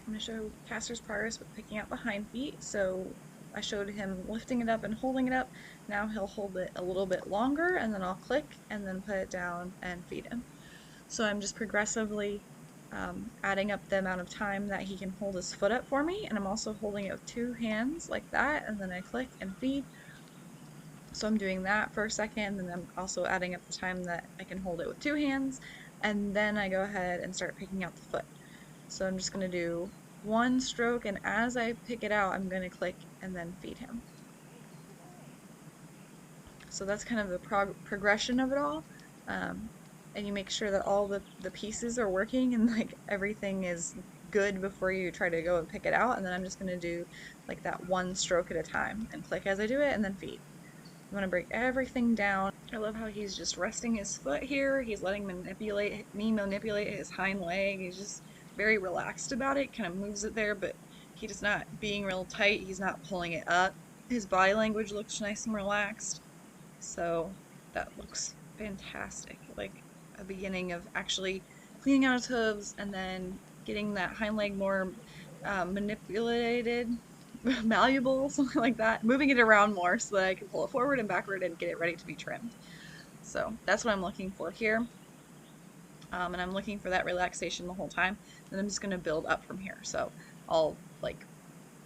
I'm going to show Castor's progress with picking out the hind feet. So I showed him lifting it up and holding it up. Now he'll hold it a little bit longer, and then I'll click and then put it down and feed him. So I'm just progressively adding up the amount of time that he can hold his foot up for me, and I'm also holding it with two hands like that, and then I click and feed. So I'm doing that for a second, and then I'm also adding up the time that I can hold it with two hands, and then I go ahead and start picking out the foot. So I'm just going to do one stroke, and as I pick it out, I'm going to click and then feed him. So that's kind of the progression of it all. And you make sure that all the pieces are working and like everything is good before you try to go and pick it out. And then I'm just going to do like that one stroke at a time and click as I do it and then feed. I'm going to break everything down. I love how he's just resting his foot here. He's letting me manipulate his hind leg. He's just very relaxed about it, kind of moves it there, but he's not being real tight. He's not pulling it up. His body language looks nice and relaxed. So that looks fantastic. Like a beginning of actually cleaning out his hooves and then getting that hind leg more manipulated, malleable, something like that. Moving it around more so that I can pull it forward and backward and get it ready to be trimmed. So that's what I'm looking for here. And I'm looking for that relaxation the whole time. And I'm just going to build up from here. So I'll like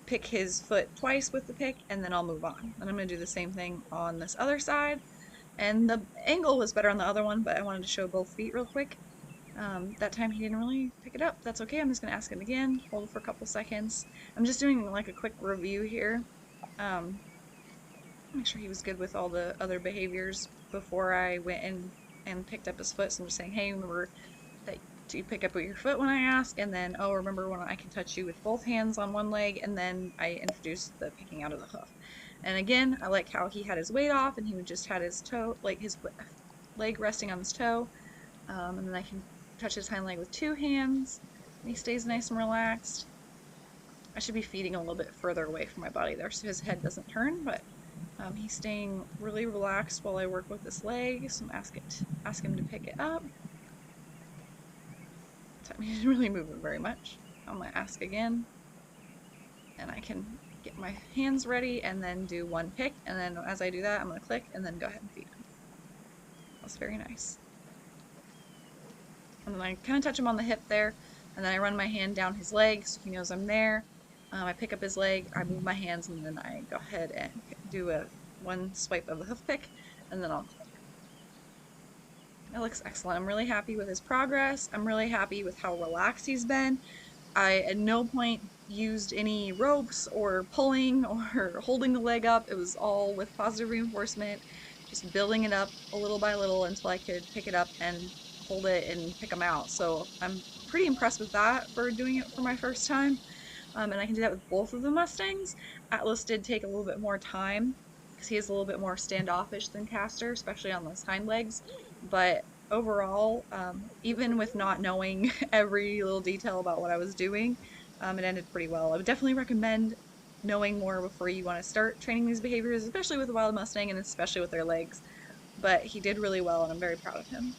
pick his foot twice with the pick and then I'll move on. And I'm going to do the same thing on this other side. And the angle was better on the other one, but I wanted to show both feet real quick. That time he didn't really pick it up. That's okay. I'm just going to ask him again. Hold it for a couple seconds. I'm just doing like a quick review here. Make sure he was good with all the other behaviors before I went and picked up his foot. So I'm just saying, hey, remember that you pick up with your foot when I ask, and then, oh, remember when I can touch you with both hands on one leg, and then I introduced the picking out of the hoof. And again, I like how he had his weight off, and he would just had his toe, like his leg resting on his toe, and then I can touch his hind leg with two hands, and he stays nice and relaxed. I should be feeding a little bit further away from my body there so his head doesn't turn, but he's staying really relaxed while I work with this leg, so I'm ask him to pick it up. He didn't really move it very much. I'm going to ask again, and I can get my hands ready and then do one pick, and then as I do that, I'm going to click and then go ahead and feed him. That's very nice. And then I kind of touch him on the hip there, and then I run my hand down his leg so he knows I'm there. I pick up his leg, I move my hands, and then I go ahead and do one swipe of the hoof pick, and then I'll click. It looks excellent. I'm really happy with his progress. I'm really happy with how relaxed he's been. I at no point used any ropes or pulling or holding the leg up. It was all with positive reinforcement, just building it up a little by little until I could pick it up and hold it and pick him out. So I'm pretty impressed with that for doing it for my first time. And I can do that with both of the Mustangs. Atlas did take a little bit more time because he is a little bit more standoffish than Castor, especially on those hind legs. But overall, even with not knowing every little detail about what I was doing, it ended pretty well. I would definitely recommend knowing more before you want to start training these behaviors, especially with the wild Mustang and especially with their legs. But he did really well, and I'm very proud of him.